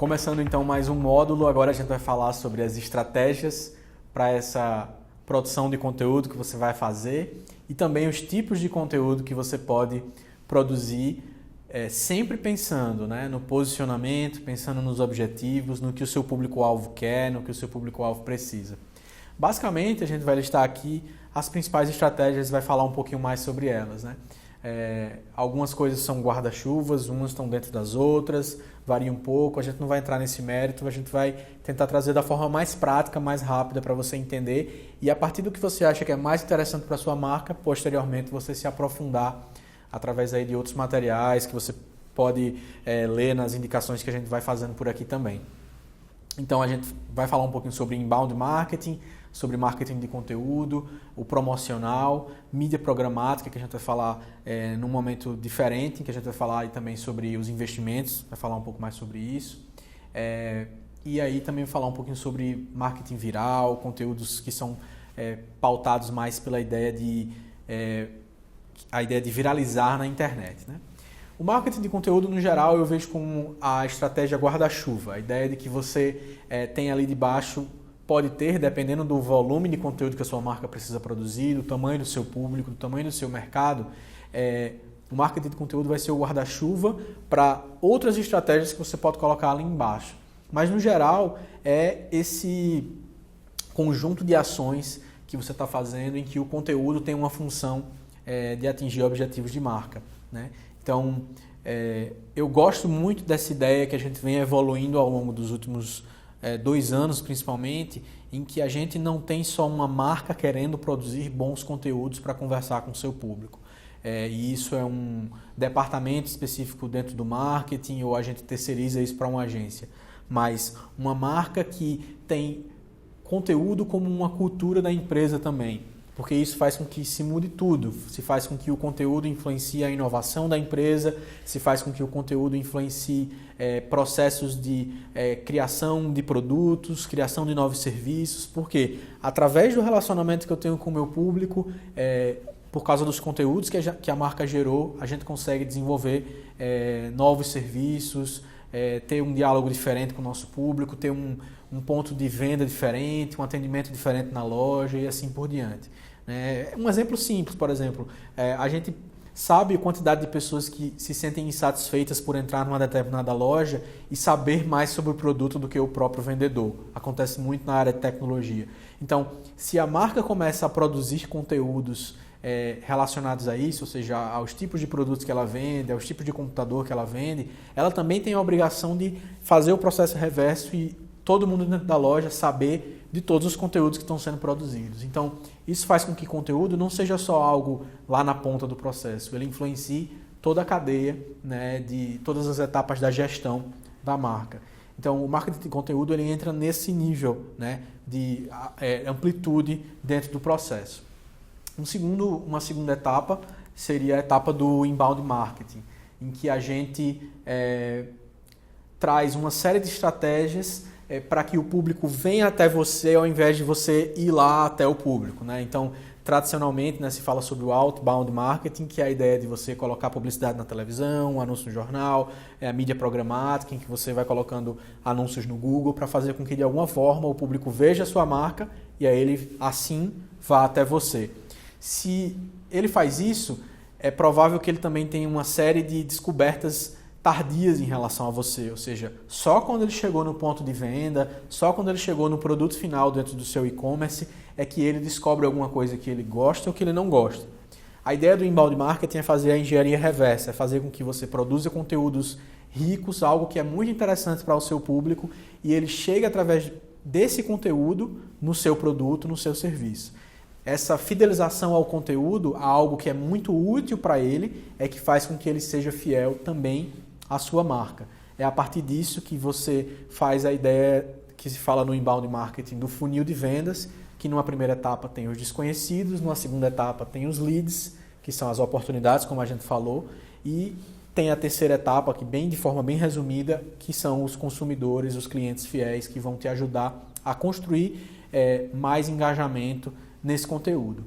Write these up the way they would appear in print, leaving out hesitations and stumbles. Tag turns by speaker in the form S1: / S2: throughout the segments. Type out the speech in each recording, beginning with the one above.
S1: Começando então mais um módulo, agora a gente vai falar sobre as estratégias para essa produção de conteúdo que você vai fazer e também os tipos de conteúdo que você pode produzir, sempre pensando, no posicionamento, pensando nos objetivos, no que o seu público-alvo quer, no que o seu público-alvo precisa. Basicamente, a gente vai listar aqui as principais estratégias e vai falar um pouquinho mais sobre elas, algumas coisas são guarda-chuvas, umas estão dentro das outras, varia um pouco, a gente não vai entrar nesse mérito, a gente vai tentar trazer da forma mais prática, mais rápida para você entender e a partir do que você acha que é mais interessante para a sua marca, posteriormente você se aprofundar através aí de outros materiais que você pode ler nas indicações que a gente vai fazendo por aqui também. Então a gente vai falar um pouquinho sobre inbound marketing, sobre marketing de conteúdo, o promocional, mídia programática, que a gente vai falar num momento diferente, que a gente vai falar aí também sobre os investimentos, vai falar um pouco mais sobre isso. E aí também vai falar um pouquinho sobre marketing viral, conteúdos que são pautados mais pela ideia de viralizar na internet, O marketing de conteúdo, no geral, eu vejo como a estratégia guarda-chuva. A ideia de que você tem ali debaixo, pode ter, dependendo do volume de conteúdo que a sua marca precisa produzir, do tamanho do seu público, do tamanho do seu mercado, o marketing de conteúdo vai ser o guarda-chuva para outras estratégias que você pode colocar ali embaixo. Mas, no geral, é esse conjunto de ações que você está fazendo em que o conteúdo tem uma função de atingir objetivos de marca, Então, eu gosto muito dessa ideia que a gente vem evoluindo ao longo dos últimos 2 anos, principalmente, em que a gente não tem só uma marca querendo produzir bons conteúdos para conversar com o seu público. E isso é um departamento específico dentro do marketing ou a gente terceiriza isso para uma agência. Mas uma marca que tem conteúdo como uma cultura da empresa também. Porque isso faz com que se mude tudo, se faz com que o conteúdo influencie a inovação da empresa, se faz com que o conteúdo influencie processos de criação de produtos, criação de novos serviços, porque através do relacionamento que eu tenho com o meu público, por causa dos conteúdos que a marca gerou, a gente consegue desenvolver novos serviços, ter um diálogo diferente com o nosso público, ter um ponto de venda diferente, um atendimento diferente na loja e assim por diante. Um exemplo simples, por exemplo, a gente sabe a quantidade de pessoas que se sentem insatisfeitas por entrar numa determinada loja e saber mais sobre o produto do que o próprio vendedor. Acontece muito na área de tecnologia. Então, se a marca começa a produzir conteúdos relacionados a isso, ou seja, aos tipos de produtos que ela vende, aos tipos de computador que ela vende, ela também tem a obrigação de fazer o processo reverso e todo mundo dentro da loja saber de todos os conteúdos que estão sendo produzidos. Então, isso faz com que conteúdo não seja só algo lá na ponta do processo, ele influencie toda a cadeia, de todas as etapas da gestão da marca. Então, o marketing de conteúdo ele entra nesse nível de amplitude dentro do processo. Uma segunda etapa seria a etapa do inbound marketing, em que a gente traz uma série de estratégias para que o público venha até você ao invés de você ir lá até o público. Então, tradicionalmente, se fala sobre o outbound marketing, que é a ideia de você colocar publicidade na televisão, um anúncio no jornal, a mídia programática, em que você vai colocando anúncios no Google para fazer com que, de alguma forma, o público veja a sua marca e aí ele, assim, vá até você. Se ele faz isso, é provável que ele também tenha uma série de descobertas tardias em relação a você, ou seja, só quando ele chegou no ponto de venda, só quando ele chegou no produto final dentro do seu e-commerce, é que ele descobre alguma coisa que ele gosta ou que ele não gosta. A ideia do inbound marketing é fazer a engenharia reversa, é fazer com que você produza conteúdos ricos, algo que é muito interessante para o seu público, e ele chegue através desse conteúdo no seu produto, no seu serviço. Essa fidelização ao conteúdo, a algo que é muito útil para ele, é que faz com que ele seja fiel também à sua marca. É a partir disso que você faz a ideia que se fala no inbound marketing do funil de vendas, que numa primeira etapa tem os desconhecidos, numa segunda etapa tem os leads, que são as oportunidades, como a gente falou, e tem a terceira etapa, que de forma bem resumida, que são os consumidores, os clientes fiéis, que vão te ajudar a construir mais engajamento nesse conteúdo.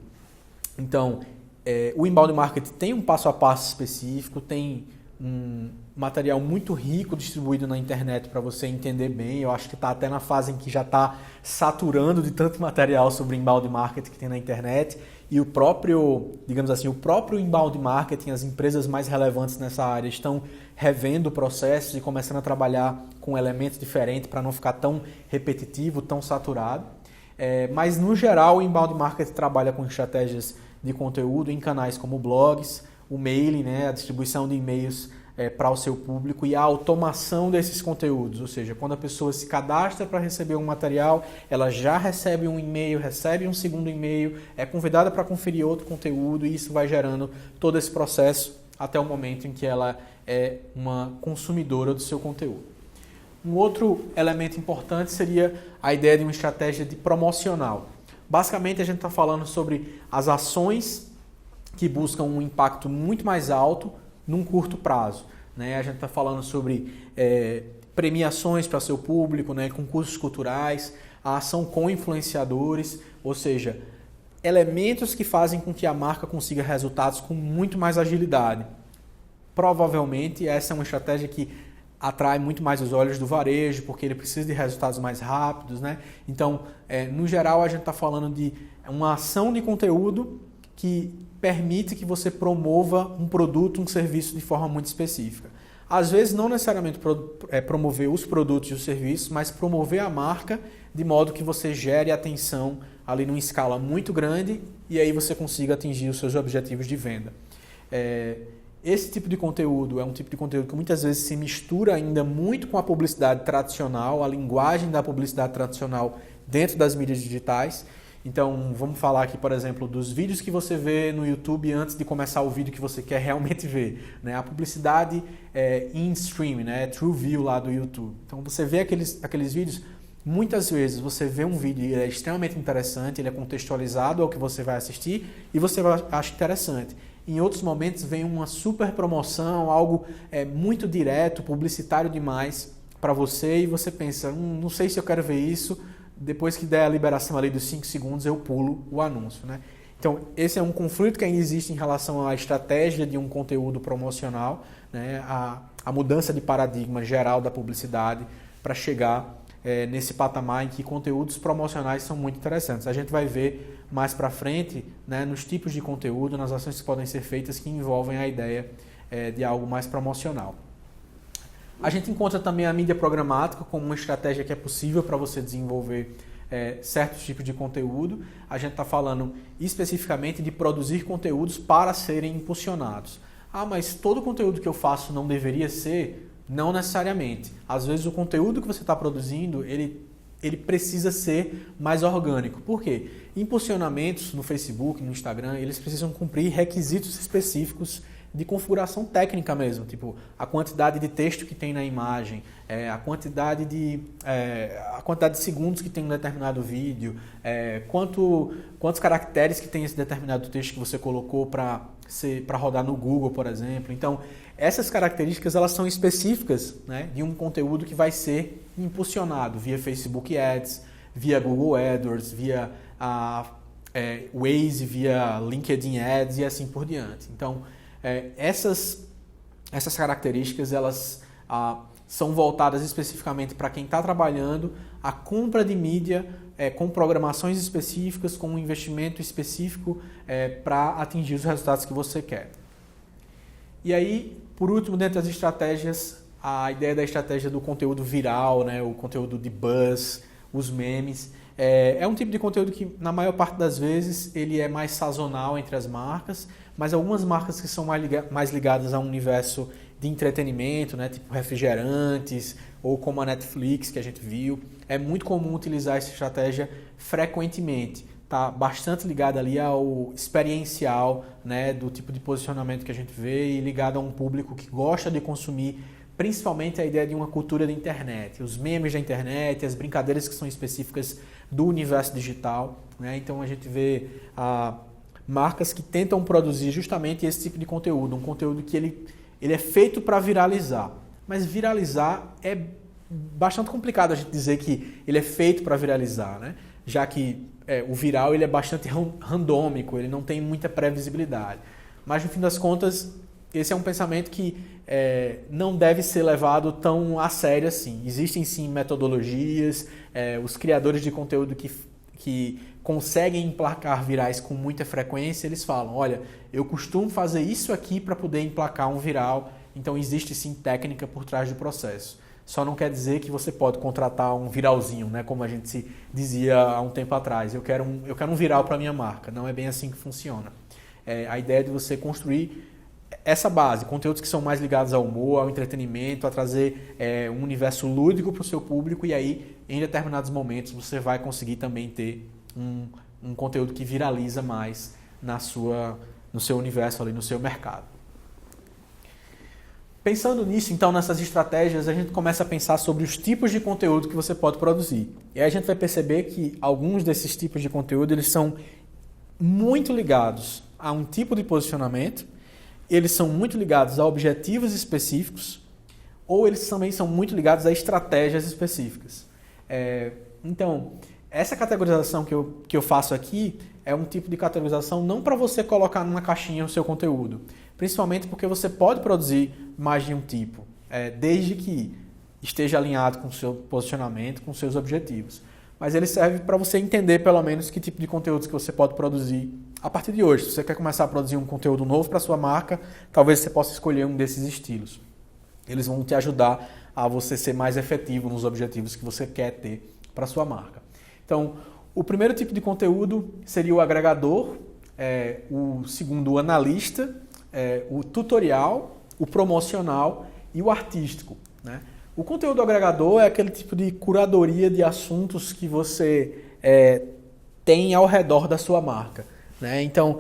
S1: Então, o inbound marketing tem um passo a passo específico, tem um material muito rico distribuído na internet para você entender bem. Eu acho que está até na fase em que já está saturando de tanto material sobre inbound marketing que tem na internet. E o próprio, digamos assim, o próprio inbound marketing, as empresas mais relevantes nessa área estão revendo processos e começando a trabalhar com elementos diferentes para não ficar tão repetitivo, tão saturado. Mas, no geral, o inbound marketing trabalha com estratégias de conteúdo em canais como blogs, o mailing, né, a distribuição de e-mails para o seu público e a automação desses conteúdos, ou seja, quando a pessoa se cadastra para receber um material, ela já recebe um e-mail, recebe um segundo e-mail, é convidada para conferir outro conteúdo e isso vai gerando todo esse processo até o momento em que ela é uma consumidora do seu conteúdo. Um outro elemento importante seria a ideia de uma estratégia de promocional. Basicamente, a gente está falando sobre as ações que buscam um impacto muito mais alto num curto prazo. Né? A gente está falando sobre premiações para seu público, né? Concursos culturais, a ação com influenciadores, ou seja, elementos que fazem com que a marca consiga resultados com muito mais agilidade. Provavelmente essa é uma estratégia que atrai muito mais os olhos do varejo, porque ele precisa de resultados mais rápidos. Né? Então, no geral, a gente está falando de uma ação de conteúdo que permite que você promova um produto, um serviço de forma muito específica. Às vezes, não necessariamente promover os produtos e os serviços, mas promover a marca de modo que você gere atenção ali numa escala muito grande e aí você consiga atingir os seus objetivos de venda. Esse tipo de conteúdo é um tipo de conteúdo que muitas vezes se mistura ainda muito com a publicidade tradicional, a linguagem da publicidade tradicional dentro das mídias digitais. Então, vamos falar aqui, por exemplo, dos vídeos que você vê no YouTube antes de começar o vídeo que você quer realmente ver. Né? A publicidade in-stream, né? True View lá do YouTube. Então, você vê aqueles vídeos, muitas vezes você vê um vídeo e ele é extremamente interessante, ele é contextualizado ao que você vai assistir e você acha interessante. Em outros momentos vem uma super promoção, algo muito direto, publicitário demais para você e você pensa, não sei se eu quero ver isso. Depois que der a liberação ali dos 5 segundos, eu pulo o anúncio. Né? Então, esse é um conflito que ainda existe em relação à estratégia de um conteúdo promocional, né? A mudança de paradigma geral da publicidade para chegar nesse patamar em que conteúdos promocionais são muito interessantes. A gente vai ver mais para frente, né, nos tipos de conteúdo, nas ações que podem ser feitas que envolvem a ideia de algo mais promocional. A gente encontra também a mídia programática como uma estratégia que é possível para você desenvolver certos tipos de conteúdo. A gente está falando especificamente de produzir conteúdos para serem impulsionados. Mas todo conteúdo que eu faço não deveria ser? Não necessariamente. Às vezes o conteúdo que você está produzindo, ele precisa ser mais orgânico. Por quê? Impulsionamentos no Facebook, no Instagram, eles precisam cumprir requisitos específicos de configuração técnica mesmo, tipo a quantidade de texto que tem na imagem, a quantidade de segundos que tem um determinado vídeo, quantos caracteres que tem esse determinado texto que você colocou para rodar no Google, por exemplo. Então, essas características elas são específicas, né, de um conteúdo que vai ser impulsionado via Facebook Ads, via Google AdWords, via Waze, via LinkedIn Ads e assim por diante. Então, essas características elas são voltadas especificamente para quem está trabalhando a compra de mídia com programações específicas, com um investimento específico para atingir os resultados que você quer. E aí, por último, dentro das estratégias, a ideia da estratégia do conteúdo viral, né, o conteúdo de buzz, os memes. É um tipo de conteúdo que, na maior parte das vezes, ele é mais sazonal entre as marcas, mas algumas marcas que são mais ligadas a um universo de entretenimento, né, tipo refrigerantes, ou como a Netflix, que a gente viu, é muito comum utilizar essa estratégia frequentemente. Está bastante ligada ali ao experiencial, né, do tipo de posicionamento que a gente vê e ligado a um público que gosta de consumir principalmente a ideia de uma cultura da internet, os memes da internet, as brincadeiras que são específicas do universo digital. Né? Então a gente vê marcas que tentam produzir justamente esse tipo de conteúdo, um conteúdo que ele é feito para viralizar. Mas viralizar é bastante complicado a gente dizer que ele é feito para viralizar, né? Já que o viral ele é bastante randômico, ele não tem muita previsibilidade. Mas no fim das contas, esse é um pensamento que não deve ser levado tão a sério assim. Existem sim metodologias, os criadores de conteúdo que conseguem emplacar virais com muita frequência, eles falam, olha, eu costumo fazer isso aqui para poder emplacar um viral, então existe sim técnica por trás do processo. Só não quer dizer que você pode contratar um viralzinho, né, como a gente se dizia há um tempo atrás, eu quero um viral para a minha marca. Não é bem assim que funciona. A ideia é de você construir essa base, conteúdos que são mais ligados ao humor, ao entretenimento, a trazer um universo lúdico para o seu público, e aí, em determinados momentos, você vai conseguir também ter um conteúdo que viraliza mais no seu universo, ali, no seu mercado. Pensando nisso, então, nessas estratégias, a gente começa a pensar sobre os tipos de conteúdo que você pode produzir. E aí a gente vai perceber que alguns desses tipos de conteúdo, eles são muito ligados a um tipo de posicionamento, eles são muito ligados a objetivos específicos, ou eles também são muito ligados a estratégias específicas. Então, essa categorização que eu faço aqui é um tipo de categorização não para você colocar numa caixinha o seu conteúdo, principalmente porque você pode produzir mais de um tipo, desde que esteja alinhado com o seu posicionamento, com os seus objetivos. Mas ele serve para você entender pelo menos que tipo de conteúdos que você pode produzir a partir de hoje. Se você quer começar a produzir um conteúdo novo para a sua marca, talvez você possa escolher um desses estilos. Eles vão te ajudar a você ser mais efetivo nos objetivos que você quer ter para a sua marca. Então, o primeiro tipo de conteúdo seria o agregador, o segundo o analista, o tutorial, o promocional e o artístico, né? O conteúdo agregador é aquele tipo de curadoria de assuntos que você tem ao redor da sua marca, né? Então,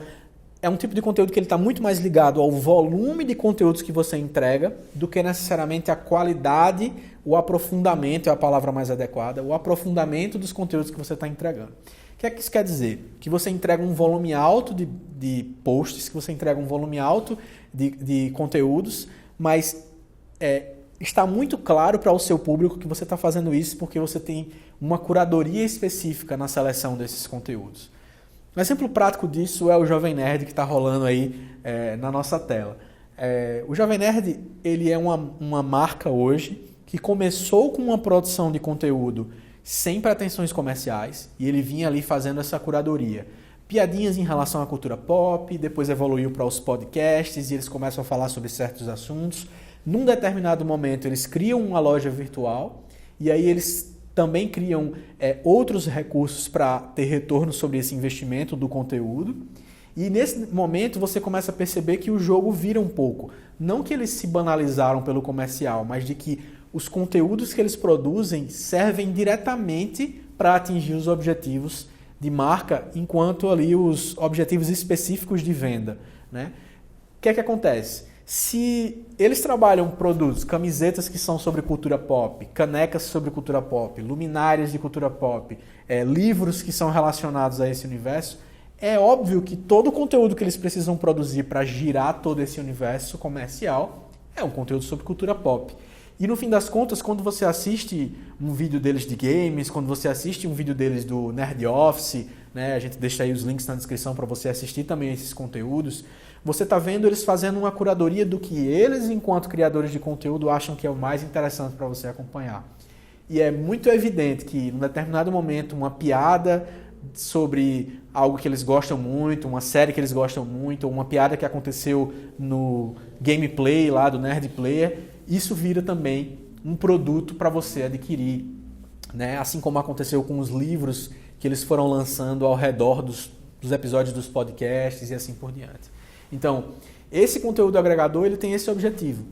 S1: é um tipo de conteúdo que ele está muito mais ligado ao volume de conteúdos que você entrega do que necessariamente a qualidade, o aprofundamento é a palavra mais adequada, o aprofundamento dos conteúdos que você está entregando. O que é que isso quer dizer? Que você entrega um volume alto de posts, que você entrega um volume alto de conteúdos, mas está muito claro para o seu público que você está fazendo isso porque você tem uma curadoria específica na seleção desses conteúdos. Um exemplo prático disso é o Jovem Nerd que está rolando aí na nossa tela. O Jovem Nerd ele é uma marca hoje que começou com uma produção de conteúdo sem pretensões comerciais e ele vinha ali fazendo essa curadoria. Piadinhas em relação à cultura pop, depois evoluiu para os podcasts e eles começam a falar sobre certos assuntos. Num determinado momento eles criam uma loja virtual e aí eles também criam outros recursos para ter retorno sobre esse investimento do conteúdo. E nesse momento você começa a perceber que o jogo vira um pouco. Não que eles se banalizaram pelo comercial, mas de que os conteúdos que eles produzem servem diretamente para atingir os objetivos de marca, enquanto ali os objetivos específicos de venda, né? O que é que acontece? Se eles trabalham produtos, camisetas que são sobre cultura pop, canecas sobre cultura pop, luminárias de cultura pop, livros que são relacionados a esse universo, é óbvio que todo o conteúdo que eles precisam produzir para girar todo esse universo comercial é um conteúdo sobre cultura pop. E no fim das contas, quando você assiste um vídeo deles de games, quando você assiste um vídeo deles do Nerd Office, né, a gente deixa aí os links na descrição para você assistir também esses conteúdos, você está vendo eles fazendo uma curadoria do que eles, enquanto criadores de conteúdo, acham que é o mais interessante para você acompanhar. E é muito evidente que, em um determinado momento, uma piada sobre algo que eles gostam muito, uma série que eles gostam muito, ou uma piada que aconteceu no gameplay lá do Nerd Player, isso vira também um produto para você adquirir, né? Assim como aconteceu com os livros que eles foram lançando ao redor dos episódios dos podcasts e assim por diante. Então, esse conteúdo agregador ele tem esse objetivo,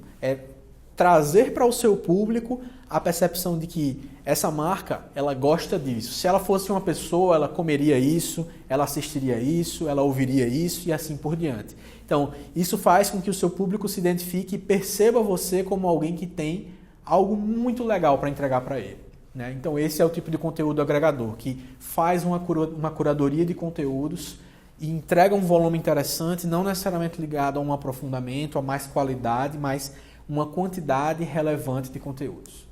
S1: trazer para o seu público a percepção de que essa marca, ela gosta disso. Se ela fosse uma pessoa, ela comeria isso, ela assistiria isso, ela ouviria isso e assim por diante. Então, isso faz com que o seu público se identifique e perceba você como alguém que tem algo muito legal para entregar para ele, né? Então, esse é o tipo de conteúdo agregador, que faz uma curadoria de conteúdos e entrega um volume interessante, não necessariamente ligado a um aprofundamento, a mais qualidade, mas uma quantidade relevante de conteúdos.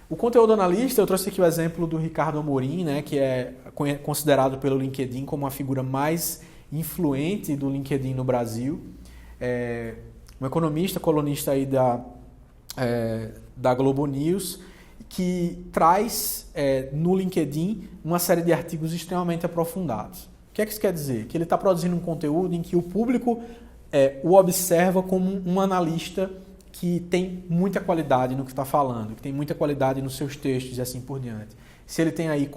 S1: O conteúdo analista, eu trouxe aqui o exemplo do Ricardo Amorim, né, que é considerado pelo LinkedIn como a figura mais influente do LinkedIn no Brasil. um economista, colunista aí da Globo News, que traz no LinkedIn uma série de artigos extremamente aprofundados. O que é que isso quer dizer? Que ele está produzindo um conteúdo em que o público o observa como um analista que tem muita qualidade no que está falando, que tem muita qualidade nos seus textos e assim por diante. Se ele tem aí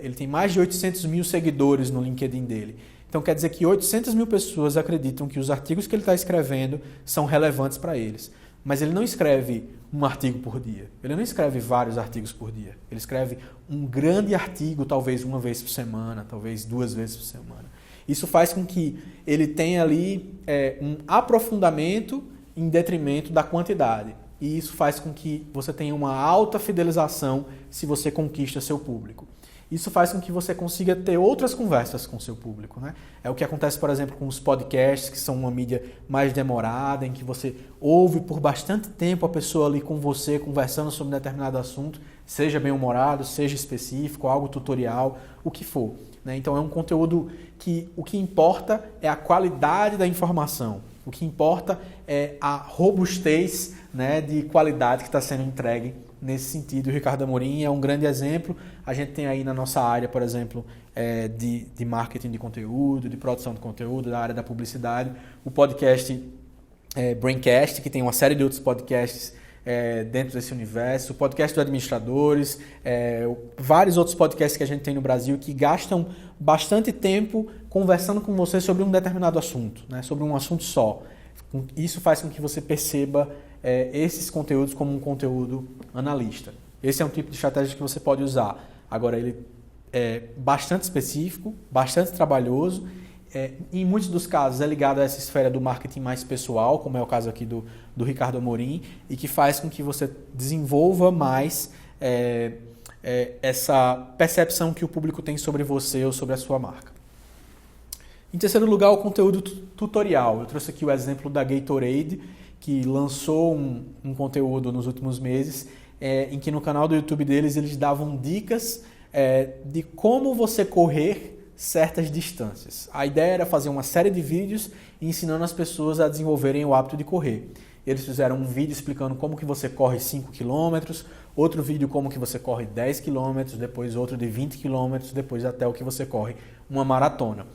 S1: ele tem mais de 800 mil seguidores no LinkedIn dele. Então quer dizer que 800 mil pessoas acreditam que os artigos que ele está escrevendo são relevantes para eles. Mas ele não escreve um artigo por dia. Ele não escreve vários artigos por dia. Ele escreve um grande artigo, talvez uma vez por semana, talvez 2 vezes por semana. Isso faz com que ele tenha ali um aprofundamento em detrimento da quantidade. E isso faz com que você tenha uma alta fidelização se você conquista seu público. Isso faz com que você consiga ter outras conversas com o seu público, né? É o que acontece, por exemplo, com os podcasts, que são uma mídia mais demorada, em que você ouve por bastante tempo a pessoa ali com você, conversando sobre determinado assunto, seja bem-humorado, seja específico, algo tutorial, o que for, né? Então é um conteúdo que o que importa é a qualidade da informação. O que importa é a robustez, né, de qualidade que está sendo entregue nesse sentido. O Ricardo Amorim é um grande exemplo. A gente tem aí na nossa área, por exemplo, de marketing de conteúdo, de produção de conteúdo, da área da publicidade, o podcast Braincast, que tem uma série de outros podcasts dentro desse universo, o podcast dos administradores, vários outros podcasts que a gente tem no Brasil que gastam bastante tempo conversando com você sobre um determinado assunto, né, sobre um assunto só. Isso faz com que você perceba esses conteúdos como um conteúdo analista. Esse é um tipo de estratégia que você pode usar. Agora, ele é bastante específico, bastante trabalhoso. Em muitos dos casos é ligado a essa esfera do marketing mais pessoal, como é o caso aqui do Ricardo Amorim, e que faz com que você desenvolva mais essa percepção que o público tem sobre você ou sobre a sua marca. Em terceiro lugar, o conteúdo tutorial. Eu trouxe aqui o exemplo da Gatorade, que lançou um conteúdo nos últimos meses, em que no canal do YouTube deles eles davam dicas de como você correr certas distâncias. A ideia era fazer uma série de vídeos ensinando as pessoas a desenvolverem o hábito de correr. Eles fizeram um vídeo explicando como que você corre 5 km, outro vídeo como que você corre 10 km, depois outro de 20 km, depois até o que você corre uma maratona.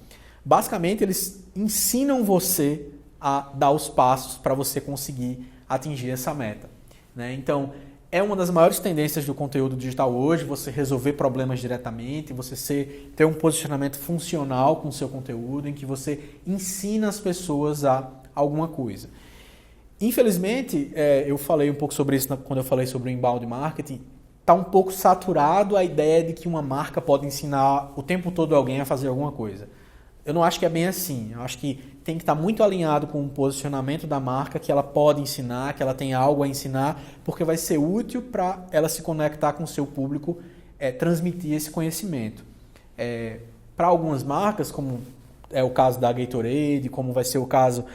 S1: Basicamente, eles ensinam você a dar os passos para você conseguir atingir essa meta, né? Então, é uma das maiores tendências do conteúdo digital hoje, você resolver problemas diretamente, você ter um posicionamento funcional com o seu conteúdo, em que você ensina as pessoas a alguma coisa. Infelizmente, eu falei um pouco sobre isso quando eu falei sobre o inbound marketing, está um pouco saturado a ideia de que uma marca pode ensinar o tempo todo alguém a fazer alguma coisa. Eu não acho que é bem assim. Eu acho que tem que estar muito alinhado com o posicionamento da marca, que ela pode ensinar, que ela tem algo a ensinar, porque vai ser útil para ela se conectar com o seu público, transmitir esse conhecimento. Para algumas marcas, como é o caso da Gatorade, como vai ser o caso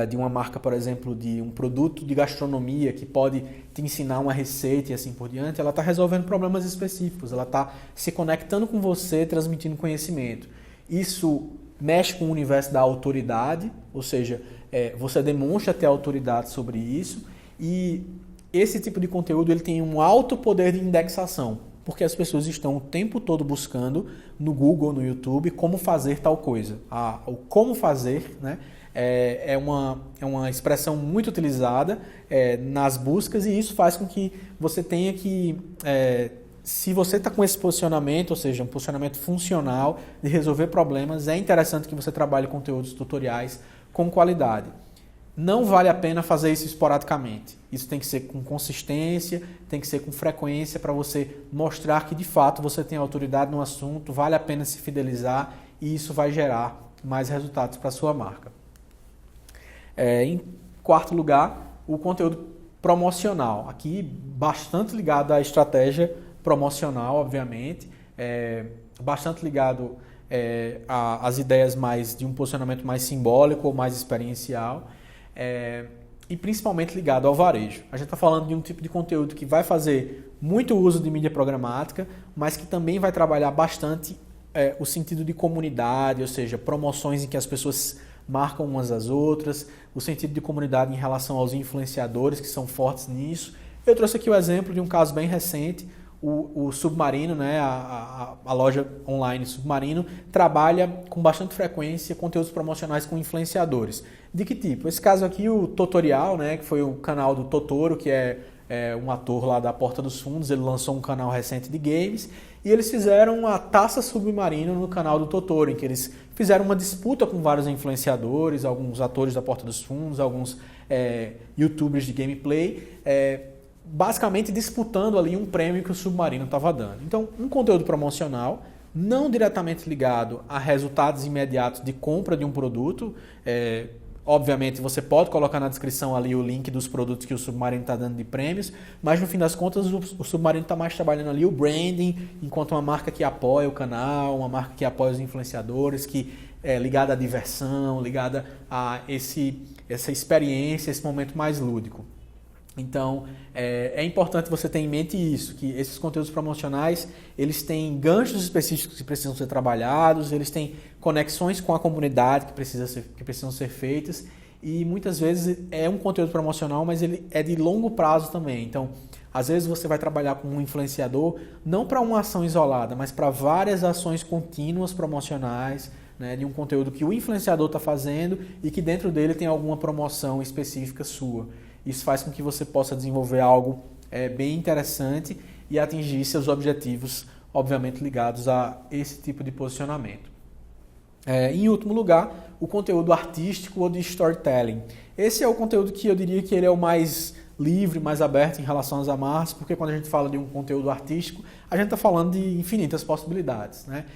S1: de uma marca, por exemplo, de um produto de gastronomia que pode te ensinar uma receita e assim por diante, ela está resolvendo problemas específicos, ela está se conectando com você, transmitindo conhecimento. Isso mexe com o universo da autoridade, ou seja, você demonstra ter autoridade sobre isso, e esse tipo de conteúdo ele tem um alto poder de indexação, porque as pessoas estão o tempo todo buscando no Google, no YouTube, como fazer tal coisa. O como fazer, né, é uma expressão muito utilizada nas buscas, e isso faz com que você tenha que... se você está com esse posicionamento, ou seja, um posicionamento funcional de resolver problemas, é interessante que você trabalhe conteúdos tutoriais com qualidade. Não vale a pena fazer isso esporadicamente. Isso tem que ser com consistência, tem que ser com frequência para você mostrar que de fato você tem autoridade no assunto, vale a pena se fidelizar e isso vai gerar mais resultados para a sua marca. Em quarto lugar, o conteúdo promocional. Aqui bastante ligado à estratégia promocional, obviamente, bastante ligado às ideias mais de um posicionamento mais simbólico ou mais experiencial, e principalmente ligado ao varejo. A gente está falando de um tipo de conteúdo que vai fazer muito uso de mídia programática, mas que também vai trabalhar bastante o sentido de comunidade, ou seja, promoções em que as pessoas marcam umas às outras, o sentido de comunidade em relação aos influenciadores que são fortes nisso. Eu trouxe aqui o exemplo de um caso bem recente, o Submarino, né, a loja online Submarino, trabalha com bastante frequência conteúdos promocionais com influenciadores. De que tipo? Esse caso aqui, o Tutorial, né, que foi o canal do Totoro, que é um ator lá da Porta dos Fundos, ele lançou um canal recente de games, e eles fizeram a Taça Submarino no canal do Totoro, em que eles fizeram uma disputa com vários influenciadores, alguns atores da Porta dos Fundos, alguns youtubers de gameplay, basicamente disputando ali um prêmio que o Submarino estava dando. Então, um conteúdo promocional, não diretamente ligado a resultados imediatos de compra de um produto. Obviamente, você pode colocar na descrição ali o link dos produtos que o Submarino está dando de prêmios, mas no fim das contas o Submarino está mais trabalhando ali o branding, enquanto uma marca que apoia o canal, uma marca que apoia os influenciadores, que é ligada à diversão, ligada a essa experiência, esse momento mais lúdico. Então, é importante você ter em mente isso, que esses conteúdos promocionais, eles têm ganchos específicos que precisam ser trabalhados, eles têm conexões com a comunidade que precisam ser feitas, e muitas vezes é um conteúdo promocional, mas ele é de longo prazo também. Então, às vezes você vai trabalhar com um influenciador, não para uma ação isolada, mas para várias ações contínuas promocionais, né, de um conteúdo que o influenciador está fazendo e que dentro dele tem alguma promoção específica sua. Isso faz com que você possa desenvolver algo bem interessante e atingir seus objetivos, obviamente ligados a esse tipo de posicionamento. Em último lugar, o conteúdo artístico ou de storytelling. Esse é o conteúdo que eu diria que ele é o mais livre, mais aberto em relação às amarras, porque quando a gente fala de um conteúdo artístico, a gente está falando de infinitas possibilidades, né?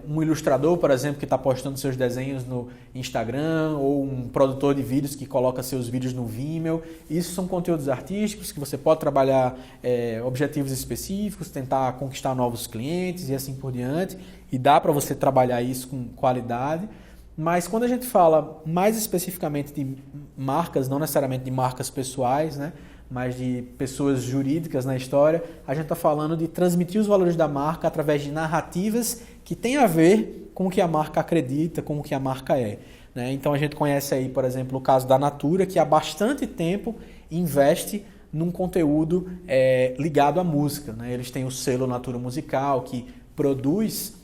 S1: Um ilustrador, por exemplo, que está postando seus desenhos no Instagram, ou um produtor de vídeos que coloca seus vídeos no Vimeo. Isso são conteúdos artísticos que você pode trabalhar objetivos específicos, tentar conquistar novos clientes e assim por diante, e dá para você trabalhar isso com qualidade. Mas quando a gente fala mais especificamente de marcas, não necessariamente de marcas pessoais, né, mas de pessoas jurídicas na história, a gente está falando de transmitir os valores da marca através de narrativas que têm a ver com o que a marca acredita, com o que a marca é, né? Então a gente conhece aí, por exemplo, o caso da Natura, que há bastante tempo investe num conteúdo ligado à música, né? Eles têm o selo Natura Musical, que produz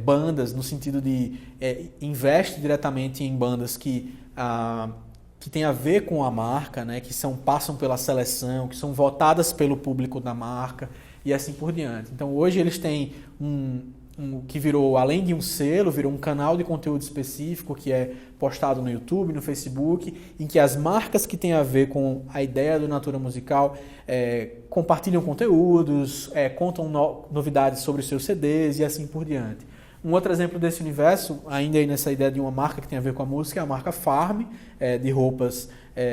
S1: bandas no sentido de investe diretamente em bandas que tem a ver com a marca, né, que passam pela seleção, que são votadas pelo público da marca e assim por diante. Então hoje eles têm que virou, além de um selo, virou um canal de conteúdo específico que é postado no YouTube, no Facebook, em que as marcas que têm a ver com a ideia do Natura Musical compartilham conteúdos, contam novidades sobre os seus CDs e assim por diante. Um outro exemplo desse universo, ainda aí nessa ideia de uma marca que tem a ver com a música, é a marca Farm, de roupas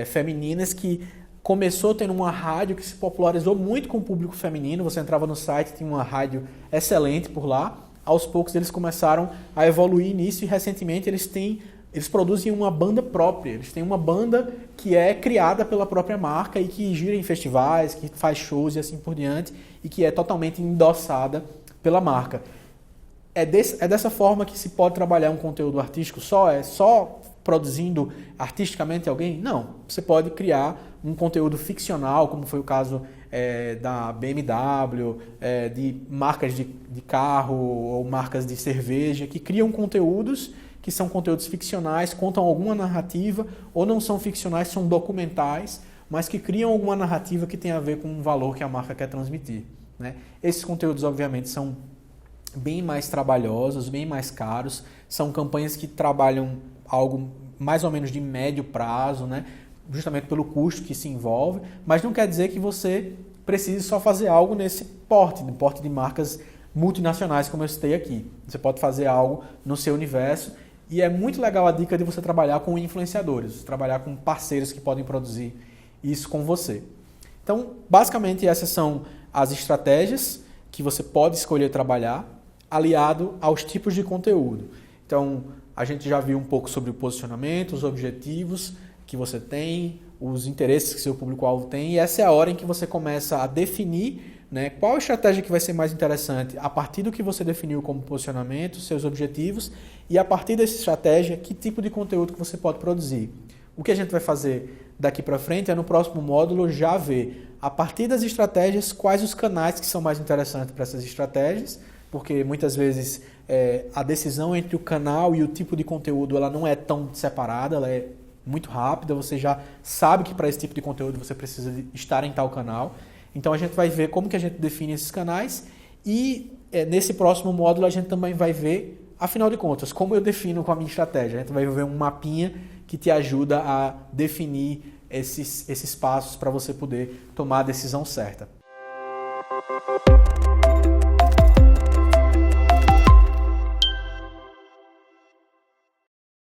S1: femininas, que começou tendo uma rádio que se popularizou muito com o público feminino. Você entrava no site, tinha uma rádio excelente por lá. Aos poucos eles começaram a evoluir nisso e recentemente eles produzem uma banda própria. Eles têm uma banda que é criada pela própria marca e que gira em festivais, que faz shows e assim por diante, e que é totalmente endossada pela marca. É dessa forma que se pode trabalhar um conteúdo artístico só produzindo artisticamente alguém? Não. Você pode criar um conteúdo ficcional, como foi o caso da BMW, de marcas de carro ou marcas de cerveja, que criam conteúdos que são conteúdos ficcionais, contam alguma narrativa, ou não são ficcionais, são documentais, mas que criam alguma narrativa que tem a ver com um valor que a marca quer transmitir, né? Esses conteúdos, obviamente, são bem mais trabalhosos, bem mais caros, são campanhas que trabalham algo mais ou menos de médio prazo, né? Justamente pelo custo que se envolve, mas não quer dizer que você precise só fazer algo nesse porte de marcas multinacionais, como eu citei aqui. Você pode fazer algo no seu universo, e é muito legal a dica de você trabalhar com influenciadores, trabalhar com parceiros que podem produzir isso com você. Então, basicamente, essas são as estratégias que você pode escolher trabalhar, aliado aos tipos de conteúdo. Então, a gente já viu um pouco sobre o posicionamento, os objetivos que você tem, os interesses que seu público-alvo tem, e essa é a hora em que você começa a definir, né? Qual estratégia que vai ser mais interessante? A partir do que você definiu como posicionamento, seus objetivos, e a partir dessa estratégia, que tipo de conteúdo que você pode produzir. O que a gente vai fazer daqui para frente é no próximo módulo já ver, a partir das estratégias, quais os canais que são mais interessantes para essas estratégias, porque muitas vezes a decisão entre o canal e o tipo de conteúdo ela não é tão separada, ela é muito rápida, você já sabe que para esse tipo de conteúdo você precisa estar em tal canal. Então a gente vai ver como que a gente define esses canais e nesse próximo módulo a gente também vai ver, afinal de contas, como eu defino com a minha estratégia. A gente vai ver um mapinha que te ajuda a definir esses passos para você poder tomar a decisão certa.